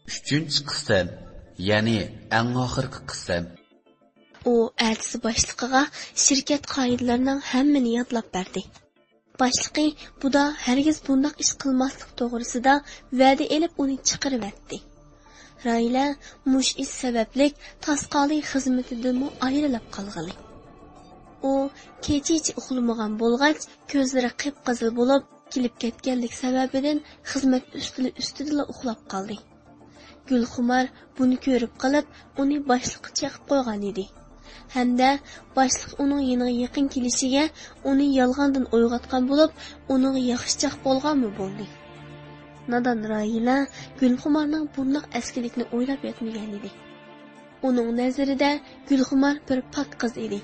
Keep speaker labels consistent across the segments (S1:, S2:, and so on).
S1: Üçüncü qism, yani eng oxirgi qism.
S2: U elchisi boshlig'iga shirkat qoidalarining hammani yodlab berdi. Boshlig'i buda hargiz bundoq ish qilmaslik to'g'risida va'da elib uni chiqarib etdi. Raila mush ish sababli tasqali xizmatidan ayrilib qolgan. U kechichi uxlamagan bo'lgach, ko'zlari qip-qizil bo'lib, kelib ketganlik sababidan xizmat ustida uxlab qoldi. Gulxumar buni ko'rib qolib, uni boshliqqa chaqib qo'ygan edi. Hamda boshliq uning yeniga yaqin kelishiga uni yolg'ondan uyg'otgan bo'lib, uning yaxshichaq bo'lganmi bo'ldi. Nadan Raila Gulxumarning bundoq askilikni o'ylab yetmagan edi. Uning nazarida Gulxumar bir pok qiz edi.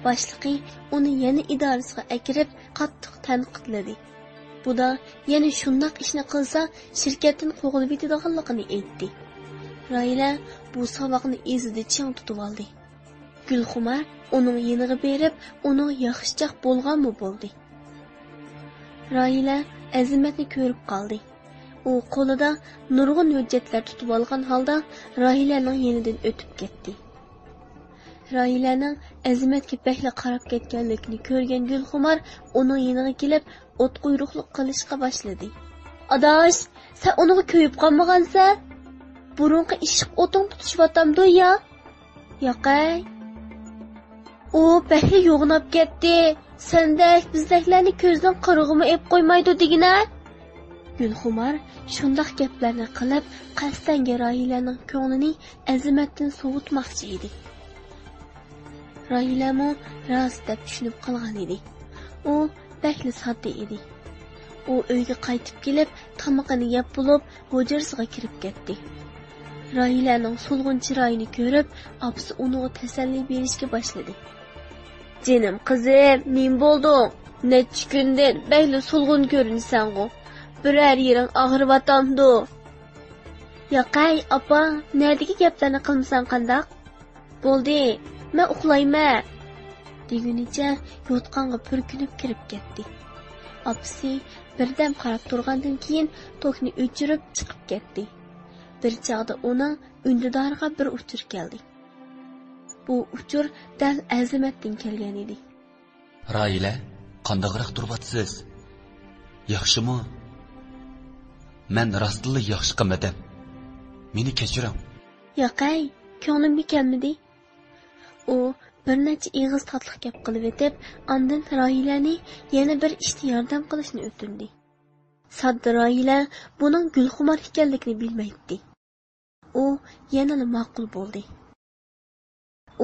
S2: Boshliqi uni yana idorasiga akirib, qattiq tanqidladi. Bu da yana shundoq ishni qilsa, shirkatdan qo'g'ilib ketadiganligini aytdi. Raila bu saboqni izida ching tutib oldi. Gulxumar uning yeniga berib, uning yaxshichaq bo'lganmi bo'ldi. Raila azimatni ko'rib qoldi. U qo'lida nurg'un hujjatlar tutib olgan holda Railaning yenidan o'tib ketdi. Railaning azimatga bakla qarab ketganligini ko'rgan Gulxumar uning yeniga kelib, o't quyruqlik qilishga boshladi. "Adash, sen uni ko'yib qolmagansan? Burunqi ishiq o'ting tutishyaptamdi ya?" "Yo'qay. U bakla yo'g'nab ketdi. Sendek bizdeklarni ko'zdan qirg'imi ep qo'ymaydi degina." Gulxumar shundoq gaplarni qilib, qasdan Railaning ko'nglini azimatdan sovutmoqchi edi. Railamo rost deb tushunib qolgan edi. U bakli sodda edi. U uyga qaytib kelib, tamoqini yeb bo'lib, hujrasiga kirib ketdi. Railaning so'lg'in chiroyini ko'rib, opsi uni tasalli berishga boshladi. "Jinim qizim, nim bo'ldi? Necha kundan bakli so'lg'in ko'rinsan-ku. Birer yering og'ribatamdi." "Yo'qay, opa, nerdagi gaplarni qilmasan qandaq? Bo'ldi, men uxlayman." Degunicha yotqonga purkinib kirib ketdi. Opsi birdam qarab turgandan keyin tokni o'chirib chiqib ketdi. Bir chaqda uning undidoriga bir uchur keldi. Bu uchur dal azimatdan kelgan edi.
S1: Raila, qandaqroq turibsiz? Yaxshimi? Men rostli yaxshi qilmadim. Meni kechiring.
S2: "Yo'qay, ko'nglimga kelmadi." U bir necha ig'iz tatliq gap qilib etib, ondan Railani yana bir ishda yordam qilishni o'tindi. Sadda Raila buning Gulxumar ekanligini bilmaydi. U yana ma'qul bo'ldi.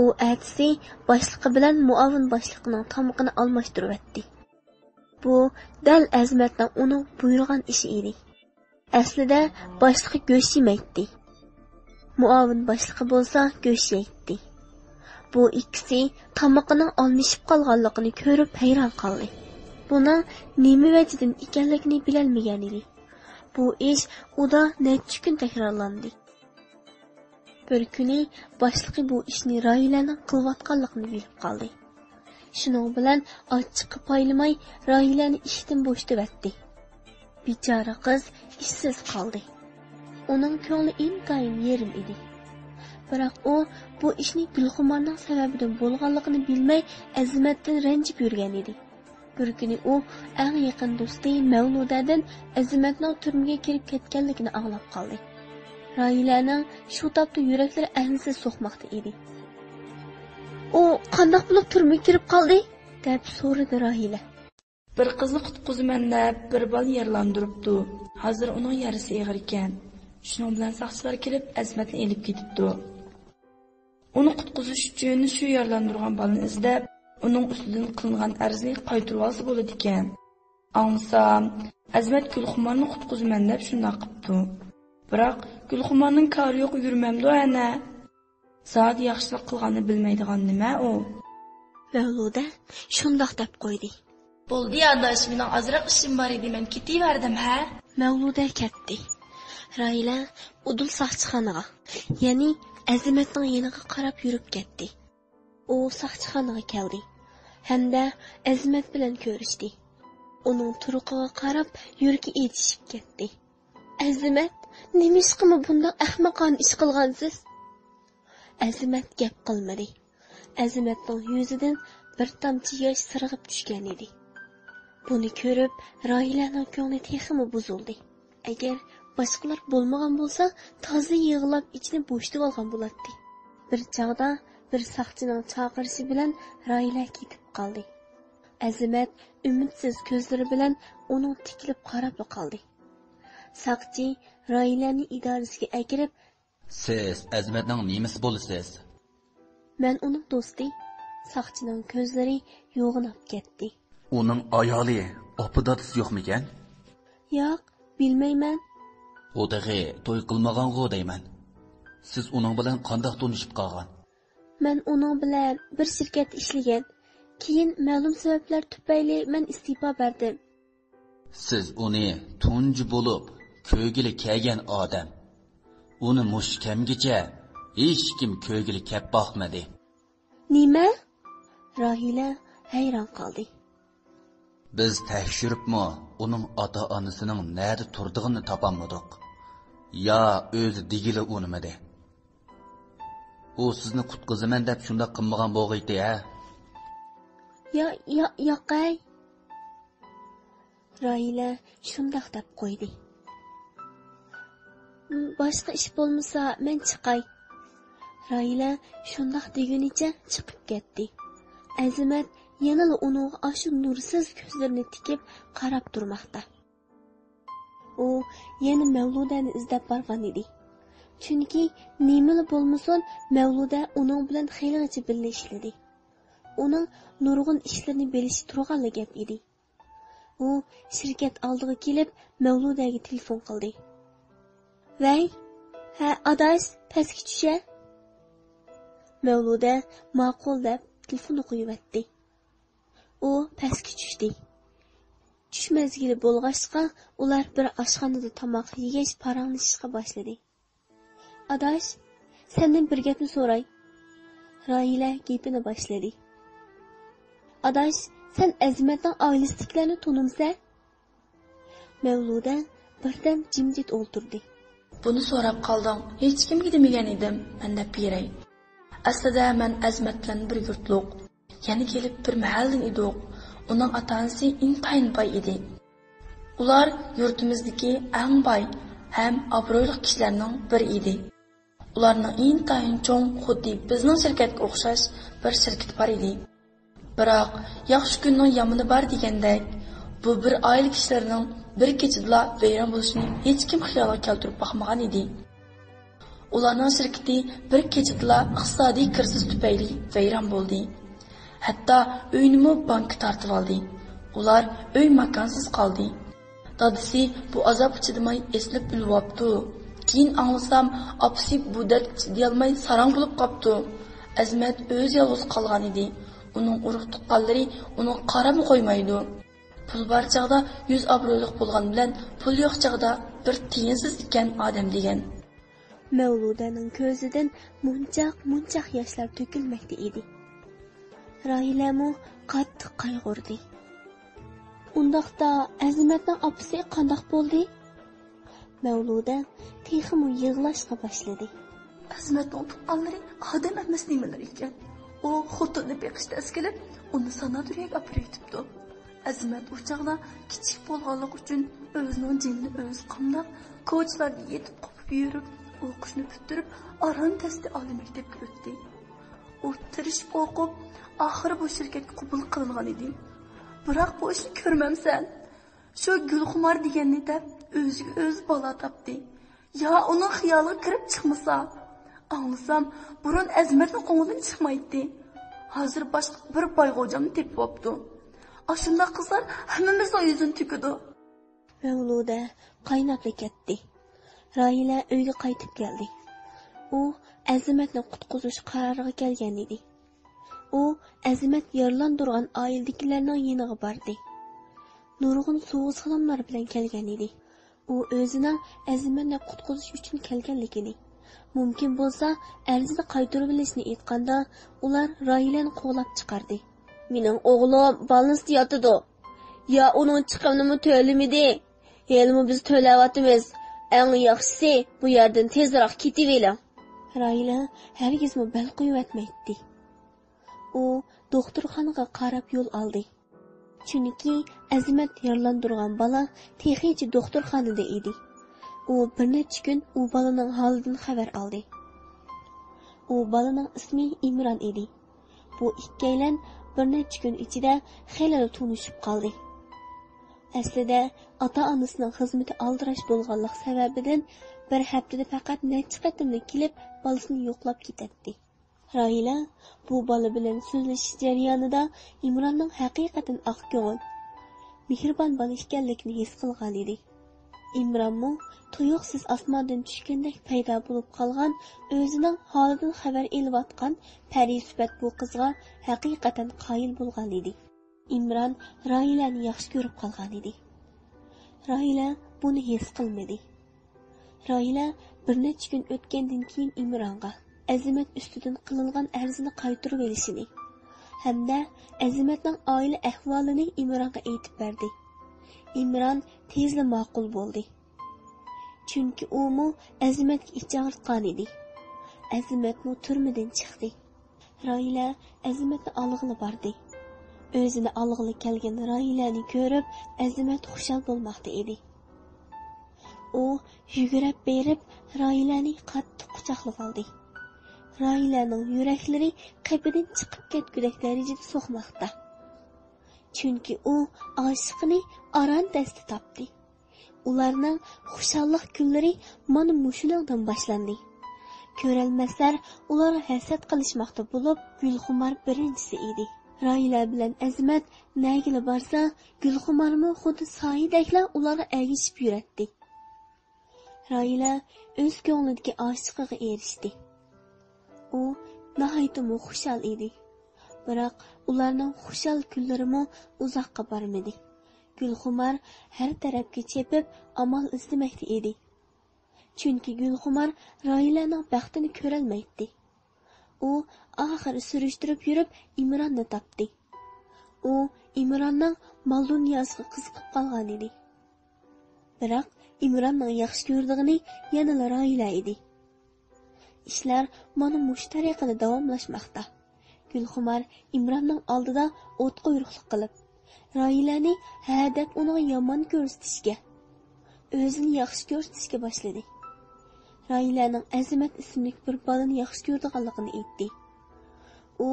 S2: U atsi boshliqi bilan muavin boshliqning tomoqini almashtirib etdi. Bu dal azmatdan uning buyurgan ishi edi. Aslida boshliqi go'sht yemaydi. Muavin boshliqi bo'lsa go'sht yeydi. Bu ikkisi tomoqining almashib qolganligini ko'rib hayron qoldi. Buni nima vajidan ekanligini bilolmagan edi. Bu ish uda necha kun takrorlandi. Bir kuni boshliqi bu ishni Railaning qilayotganligini bilib qoldi. Shuning bilan ochiqqa paylamay Railani ishdan bo'shatib etdi. Bichora qiz ishsiz qoldi. Uning ko'ngli intayin yerim edi. Biroq u bu ishni Gulxumarning sababidan bo'lganligini bilmay azimatdan ranjib yurgan edi. Bir kuni u eng yaqin do'sti Mavludadan azimatning turmaga kirib ketganligini anglab qoldi. Railaning shu topda yuraklari ahnsiz so'qmoqda edi. "U qandoq bo'lib turmaga kirib qoldi?" deb so'radi Raila.
S3: "Bir qizni qutqizaman deb bir bal yerlandiribdi. Hozir uning yarasi og'ir ekan. Shuning bilan saqchilar kelib Azmatni elib ketibdi. Uni qutqizish uchun shu yerlandirgan balni izlab, uning ustidan qilingan arzni qaytarib olsa bo'ladi ekan. Ansam, Azmat Gulxumarni qutqizaman deb shunday qilibdi. Biroq Gulxumarning kari yo'q yurmamdi ana. Zod yaxshilik qilganini bilmaydigan nima u?"
S2: Mavluda shundoq deb qo'ydi.
S3: "Bo'ldi adash, mening azroq ishim bor edi, men ketaverdim, ha?"
S2: Mavluda ketdi. Raila udul saqchixonaga, ya'ni Azimatning yeniga qarab yurib ketdi. U saqchixonaga keldi hamda Azimat bilan ko'rishdi. Uning turuqiga qarab yuragi etishib ketdi. "Azimat, Nemishqimi bundaq ahmoqona ish qilgansiz? Azimat gap qilmadi. Azimatning yuzidan bir tomchi yosh sirg'ib tushgan edi. Buni ko'rib, Rohilaning ko'ngli texmi buzildi. Agar boshqalar bo'lmagan bo'lsa, toza yig'lab ichini bo'shtib olgan bo'lardi. Bir chog'da bir saqchining chaqirishi bilan Rohila ketib qoldi. Azimat umidsiz ko'zlari bilan uning tikilib qarab qoldi. Saqchi Rohilani idorasiga akirib,
S1: siz Azimatning nemisi bo'lasiz?
S2: Men uning do'sti. Saqchining ko'zlari yo'g'inab ketdi.
S1: Uning ayoli, opidatisi yo'qmikan?
S2: Yo'q, bilmayman.
S1: O'dag'i to'y qilmagan-g'o deyman. Siz uning bilan qanday tanishib qolgan?
S2: Men uning bilan bir shirkatda ishlagan. Keyin ma'lum sabablar tufayli men istifa berdim.
S1: Siz uni tunji bo'lib, ko'gili kelgan odam. Uni mushkamgacha hech kim ko'gili kep boqmadi.
S2: Nima? Rohila hayron qoldi.
S1: Biz tekshiribmi, uning ota-onasining nerede turdig'ini topolmadik. Ya o'zi digili unimidi. U sizni qutqizaman deb shunda qilmagan bo'g'iydi-a?
S2: Yo'qay. Rohila shundoq deb qo'ydi. Boshqa ish bo'lmasa men chiqay. Rohila shundoq degunicha chiqib ketdi. Azimat yana uning ashu nursiz ko'zlarini tikib qarab turmoqda. U yana Mavludani izlab borgan edi. Chunki nimali bo'lmasin, Mavluda uning bilan xeyligacha birga ishladi. Uning nurg'un ishlarini bilishi turganli gap edi. U shirkat oldiga kelib Mavludaga telefon qildi. "Vay, ha adash, pastga tusha." Mavluda ma'qul deb telefonni qo'yibdi. U pastga tushdi. Tush mezgili bo'lg'achqa ular bir oshxonada tomoq yegach paranglashishga boshladi. "Adash, sendan bir gapni so'ray." Rohila gapini boshladi. "Adash, sen Azimatning oilasidagilarni tanimsan?" Mavluda birdan jimjit o'ltirdi.
S3: Buni so'rab qoldim. Hech kimga demagan edim, men deb beray. Aslida men Azimat bilan bir yurtliq. Yana kelib bir mahaldan edik. Uning ota-onasi intayin boy edi. Ular yurtimizdagi eng boy ham obro'li kishilarning biri edi. Ularning intayin cho'ng xuddi bizning shirkatga o'xshash bir shirkat bor edi. Biroq yaxshi kunning yomoni bor degandek, bu bir oila kishilarining bir kechada vayron bo'lishini hech kim xiyolga keltirib boqmagan edi. Ularning shirkati bir kechada iqtisodiy krizis tufayli vayron bo'ldi. Hatto uyni bank tortib oldi. Ular uy makonsiz qoldi. Dadisi bu azob chidamay eslib ulvabdi. Keyin anglasam, opsi bu dard chidayolmay sarang bo'lib qopti. Azimat o'zi yolg'iz qolgan edi. Uning urug' tuqqanlari uni qarab qo'ymaydi. Pul bor chog'da 100 obro'liq bo'lgan bilan pul yo'q chog'da bir tiyinsiz ekan odam degan.
S2: Mavludaning ko'zidan munchoq yoshlar to'kilmoqda edi. Rohilamu qattiq qayg'urdi. Undaqda Azimatning opasi qandoq bo'ldi? Mavluda texmu yig'lashga boshladi.
S4: Azimatning tuqqanlari odam emas nimalar ekan. U xotinni beqishda kelib, uni sanatoriyaga olib ketibdi. Azimat u chog'da kichik bo'lganligi uchun o'zining jinini o'zi qamlab, ko'chlarda yetib qopib yurib, o'qishni bitirib, aron testi oliy maktabga o'tdi. U tirishib o'qib, oxiri bu shirkatga qabul qilingan edi. Biroq bu ishni ko'rmamsan. Shu Gulxumor deganni deb o'ziga o'zi bola topdi. Ya uning xiyoliga kirib chiqmasa, anglasam, burun Azimatning qo'ngidan chiqmaydi. Hozir boshqa bir boyg'ojamni tepib olibdi. Ashunda qizlar hammamizning yuzini tükidi.
S2: Mavluda qaynab ketdi. Rohila uyga qaytib keldi. U Azimatni qutqizish qaroriga kelgan edi. U Azimat yaralandirgan oiladagilarning yeniga bordi. Nurg'un so'z xodimlar bilan kelgan edi. U o'zining Azimatni qutqizish uchun kelganligini, mumkin bo'lsa arzini qaytarib olishni aytganda, ular Rohilani qo'lab chiqardi. "Mening o'g'lim balans yotidi. Ya uning chiqimini to'lamidi. Elmi biz to'layapmiz. Eng yaxshisi bu yerdan tezroq ketiveling. Raila hargizmi bel qo'yib etmaydi. U doktorxonaga qarab yo'l oldi. Chunki Azimat yaralandirgan bola texnichi doktorxonada edi. U bir necha kun u bolaning holidan xabar oldi. U bolaning ismi Imron edi. Bu ikkalan bir necha kun ichida xeyli tunishib qoldi. Aslida ota-onasining xizmati aldirash bo'lganlik sababidan bir haftada faqat necha qatimlik kelib bolasini yo'qlab ketadi. Raila bu bola bilan so'zlashish jarayonida Imronning haqiqatan oqko'ngil, mehribon bola ekanligini his qilgan edi. Imronmu tuyuqsiz osmondan tushgandek paydo bo'lib qolgan, o'zining holidan xabar elayotgan pari sifat bu qizga haqiqatan qoyil bo'lgan edi. Imron Railani yaxshi ko'rib qolgan edi. Raila buni his qilmadi. Raila bir necha kun o'tgandan keyin Imronga Azimat ustidan qilingan arzini qaytarib olishini hamda Azimatning oila ahvolini Imronga aytib berdi. Imron tezla ma'qul bo'ldi. Chunki u mu Azimatga ich og'ritgan edi. Azimatmu turmadan chiqdi. Raila Azimatni olg'ili bordi. O'zini olg'ili kelgan Railani ko'rib Azimat xushal bo'lmoqda edi. U yugurib berib Railani qattiq quchoqlab oldi. Railaning yuraklari qapidan chiqib ketgudek darajada so'qmoqda. Chunki u oshiqini aran dasti topdi. Ularning xushallik kunlari mana mushuningdan boshlandi. Ko'ralmaslar ular hasad qilishmoqda bo'lib, Gulxumar birinchisi edi. Raila bilan Azimat nagili borsa, Gulxumarmi xuddi soyidaklar ularga ergishib yuradi. Raila o'z ko'nglidagi oshiqiga erishdi. U nihoyatda xushal edi. Biroq ularning xushal kunlarimi uzoqqa bormadi. Gulxumar har tarafga chepib amal izlamoqda edi. Chunki Gulxumar Railaning baxtini ko'rolmaydi. U oxiri surishtirib yurib Imronni topdi. U Imronning mol dunyosiga qiziqib qolgan edi. Biroq Imronning yaxshi ko'rdigini yana Raila edi. Ishlar mana mush tariqada davomlashmoqda. Gulxumar Imronning oldida o't quyruqlik qilib, Railani hadab uni yomon ko'rsatishga, o'zini yaxshi ko'rsatishga boshladi. Railaning Azimat ismli bir bolani yaxshi ko'rganligini aytdi. U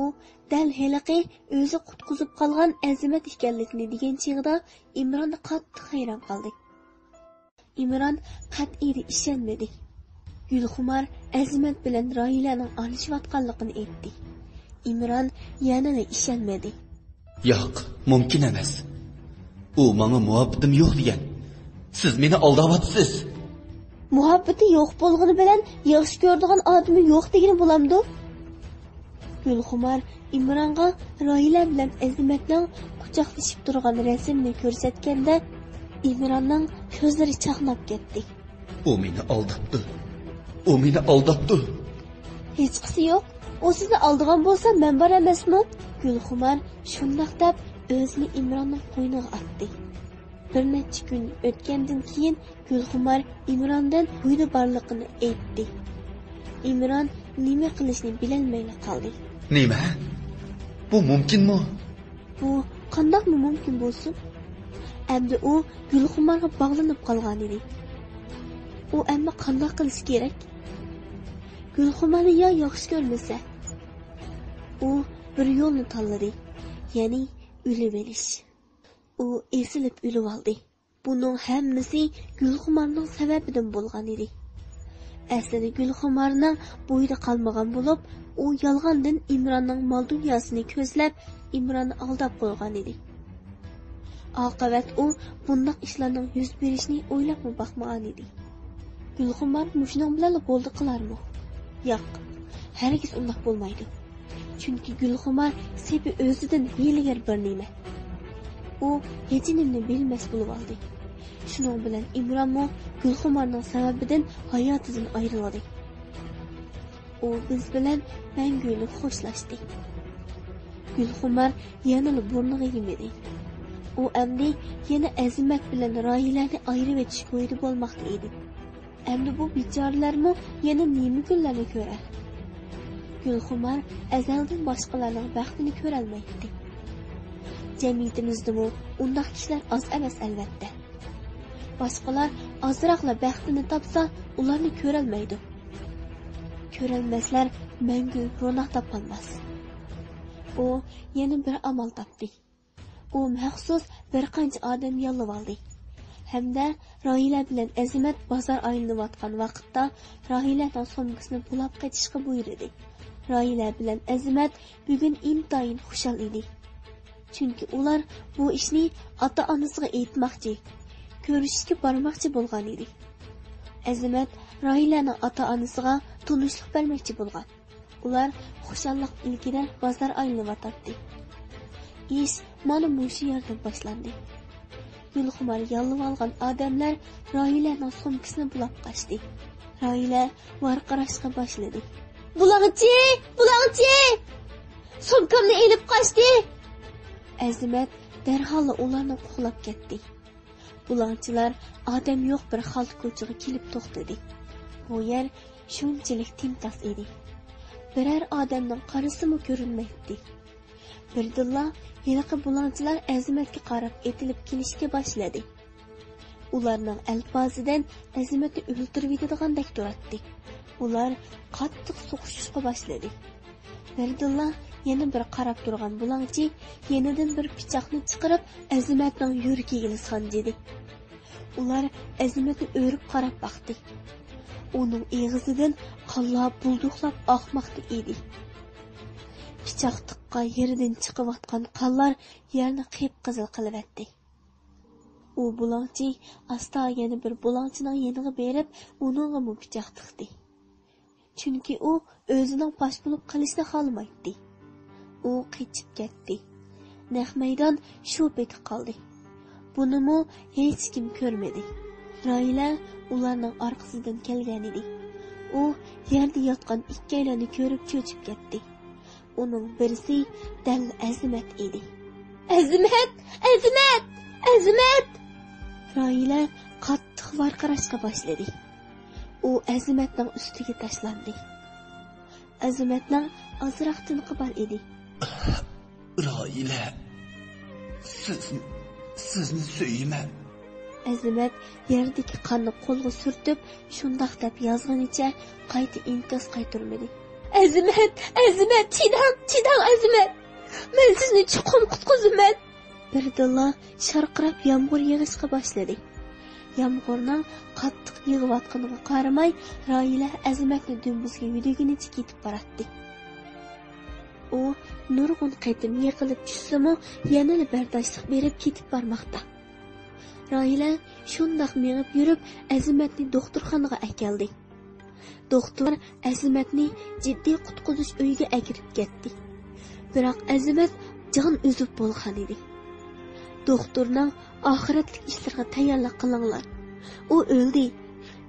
S2: dal heliqi o'zi qutqizib qolgan Azimat ekanligini degan chig'da Imron qattiq hayron qoldi. Imron qat'iy ishonmadi. Gulxumar Azimat bilan Railaning alishayotganligini aytdi. Imron yana ishonmadi.
S1: Yo'q, mumkin emas. U menga muhabbatim yo'q degan. Siz meni aldayapsiz.
S2: Muhabbati yo'q bo'lgani bilan yaxshi ko'radigan odami yo'q degani bo'lamdi. Gulxumar Imronga Raila bilan Azimatning quchoqlashib turgan rasmni ko'rsatganda Imronning ko'zlari chaqnab ketdi.
S1: U meni aldabdi. U meni aldabdi.
S2: Hech qisi yo'q. O sizni aldigan bo'lsa, men bor emasmi? Gulxumar shundoq deb o'zini Imronning qo'yniga otdi. Bir necha kun o'tgandan keyin Gulxumar Imrondan uyda borligini aytdi. Imron nima qilishni bilolmay qoldi.
S1: Nima? Bu mumkinmi?
S2: Bu qandoqmi mumkin bo'lsin? Endi u Gulxumarga bog'lanib qolgan edi. U endi qanday qilish kerak? Gulxumarni ya yaxshi ko'rmasa, u bir yo'lni tanladi, ya'ni o'lib olish. U esilib o'lib oldi. Buning hammasi Gulxumarning sababidan bo'lgan edi. Aslida Gulxumarning bo'yida qolmagan bo'lib, u yolg'ondan Imronning mol dunyosini ko'zlab, Imronni aldab qo'ygan edi. Oqibat u bunday ishlarning yuz berishini o'ylab boqmagan edi. Gulxumar mushuning bilan bo'ldi qilarmi? Yo'q, hargiz unday bo'lmaydi. Chunki Gulxumar sepi o'zidan hiylagar bir nima. U hech nimani bilmas bo'lib oldi. Shuning bilan Imronmo Gulxumarning sababidan hayotidan ayrildi. U biz bilan mangulik xo'shlashdi. Gulxumar yana burniga yemadi. U endi yana Azimat bilan Railani ayirib etish bo'yida bo'lmoqda edi. Endi bu bicharalarmi yana nima kunlarni ko'rar? Gulxumar azaldan boshqalarning baxtini ko'rolmaydi. Jamiyatimizda undaq kishilar oz emas albatta. Boshqalar ozroqla baxtini topsa, ularni ko'rolmaydi. Ko'rolmaslar mangu ro'noq topolmas. U yana bir amal topdi. U maxsus bir qancha odam yollab oldi. Hamda Rohila bilan Azimat bozor aylanayotgan vaqtda Rohilaning so'mkasini bulab qaytishga buyurdi. Rohila bilan Azimat bugun intayin xushal edi. Chunki ular bu ishni ota-onasiga aytmoqchi, ko'rishga bormoqchi bo'lgan edi. Azimat Rohilaning ota-onasiga tunishlik bermoqchi bo'lgan. Ular xushallik ilkida bozor aylanayotdi. Ish mana shu yerda boshlandi. Gulxumar yolib olgan odamlar Rohilaning so'mkasini bulab qochdi. Rohila varqirashga boshladi. Bulangchi! So'mkamni elib qochdi! Azimat darhol ularni qo'llab ketdi. Bulangchilar odam yo'q bir xalq ko'chaga kelib to'xtadi. Bu yer shunchalik timtas edi. Birer odamning qarasimi ko'rinmaydi. Birdilla yiliqi bulangchilar Azimatga qarab etilib kelishga boshladi. Ularning alfozidan Azimatni o'ltirib yetadigandak turadi. Ular qattiq so'qishishga boshladi. Birdilla yana bir qarab turgan bulangchi yenidan bir pichoqni chiqarib Azimatning yuragiga sanjidi. Ular Azimatni o'rib qarab baqdi. Uning eg'izidan qonlar bulduqlab oqmoqda edi. Pichoq tiqqan yeridan chiqayotgan qonlar yerni qip-qizil qilibdi. U bulangchi asta yana bir bulangchining yeniga berib, uningga mu pichoq tiqdi. Chunki u o'zining fosh bo'lib qolishni xohlamaydi. U qochib ketdi. Naq maydon shu peti qoldi. Bunimi hech kim ko'rmadi. Rohila ularning orqasidan kelgan edi. U yerda yotgan ikkalanini ko'rib cho'chib ketdi. Uning birisi dal Azimat edi. Azimat! Rohila qattiq varqirashga boshladi. U Azimatning ustiga tashlandi. Azimatning ozroq tinqibal edi.
S1: Rohila, sizni so'yman.
S2: Azimat yerdagi qonni qo'lga surtib, shundoq deb yozganicha qayta inkas qaytarmadi. Azimat, chidang Azimat. Men sizni chuqur qutqizaman. Birdilla sharqirab yomg'ir yog'ishga boshladi. Yomg'irning qattiq yog'ayotganiga qaramay, Rohila Azimatni dumbuzga yudagunicha ketib boradi. U nurg'un qaytim yiqilib tushsa-mu, yana bardoshlik berib ketib bormoqda. Rohila shundoq mengib yurib, Azimatni doktorxonaga akeldi. Doktor Azimatni jiddiy qutqizish uyiga akirib ketdi. Biroq Azimat jon uzib bo'lgan edi. Doktorning oxiratlik ishlarga tayyorlik qilinglar. U o'ldi.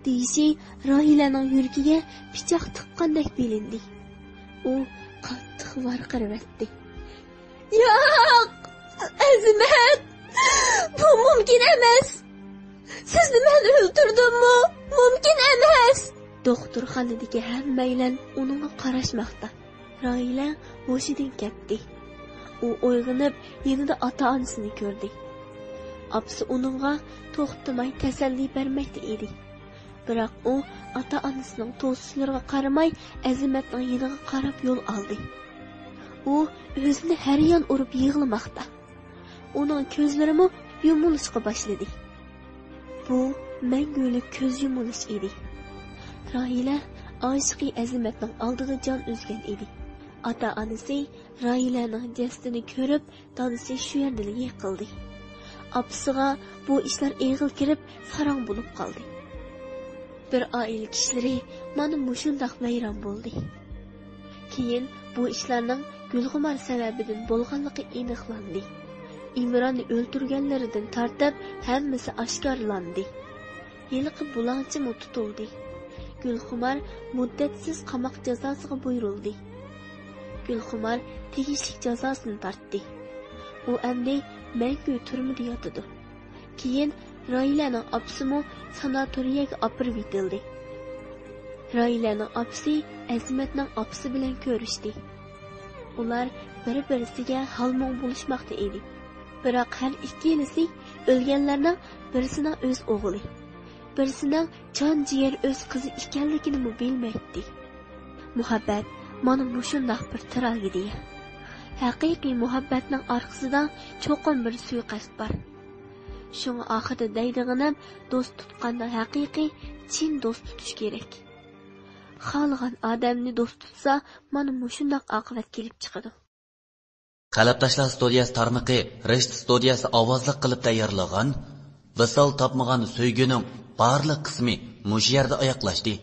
S2: Deyishi Rohilaning yuragiga pichoq tiqqandek bilindi. U qattiq varqirayotdi. Yo'q! Azimat! Bu mumkin emas. Sizni men o'ldirdimmi? Mumkin emas. Doktorxonadagi hammaylar unga qarashmoqda. Rohila hoshidan ketdi. U uyg'onib, yanida ota-onasini ko'rdi. Apsi uningga to'xtamay tasalli bermoqda edi. Biroq u ota-onasining to'sishlariga qaramay, Azimatning yoniga qarab yo'l oldi. U o'zini har yon urib yig'lamoqda. Uning ko'zlarimi yumilishga boshladi. Bu mangulik ko'z yumulish edi. Rohila oshiqi Azimatning oldida jon uzgan edi. Ota-onasi Rohilaning jasadini ko'rib, dadasi shu yerda yiqildi. Apsiga bu ishlar eg'il kirib, farang bo'lib qoldi. Bir oila kishilari mana mushundoq vayron bo'ldi. Keyin bu ishlarning Gulxumar sababidan bo'lganligi aniqlandi. Imronni o'ldirganlaridan tortib, hammasi oshkorlandi. Yiliqi bulangchi tutildi. Gulxumar muddatsiz qamoq jazosiga buyurildi. Gulxumar tegishli jazosini tortdi. U endi mangu turmada yotadi. Keyin Railaning opsimi sanatoriyaga opirib etildi. Railaning opsi Azmatning opsi bilan ko'rishdi. Ular bir-birisiga halmon bo'lishmoqda edi. Biroq har ikkalisi o'lganlarning birisining o'z o'g'li, birisining jon-jigar o'z qizi ekanligini bilmaydi. Muhabbat mana shunday bir tragediya. Haqiqiy muhabbatning orqasida cho'qin bir suiqasd bor. Shunga oxirida deydiganim do'st tutganda haqiqiy chin do'st tutish kerak. Xohlagan odamni do'st tutsa, mana shunday oqibat kelib chiqadi.
S1: Qalbtashlar studiyasi tarmoqi Rishta studiyasi ovozli qilib tayyorlagan Visol topmagan so'yguning barliq qismi mush yerda oyoqlashdi.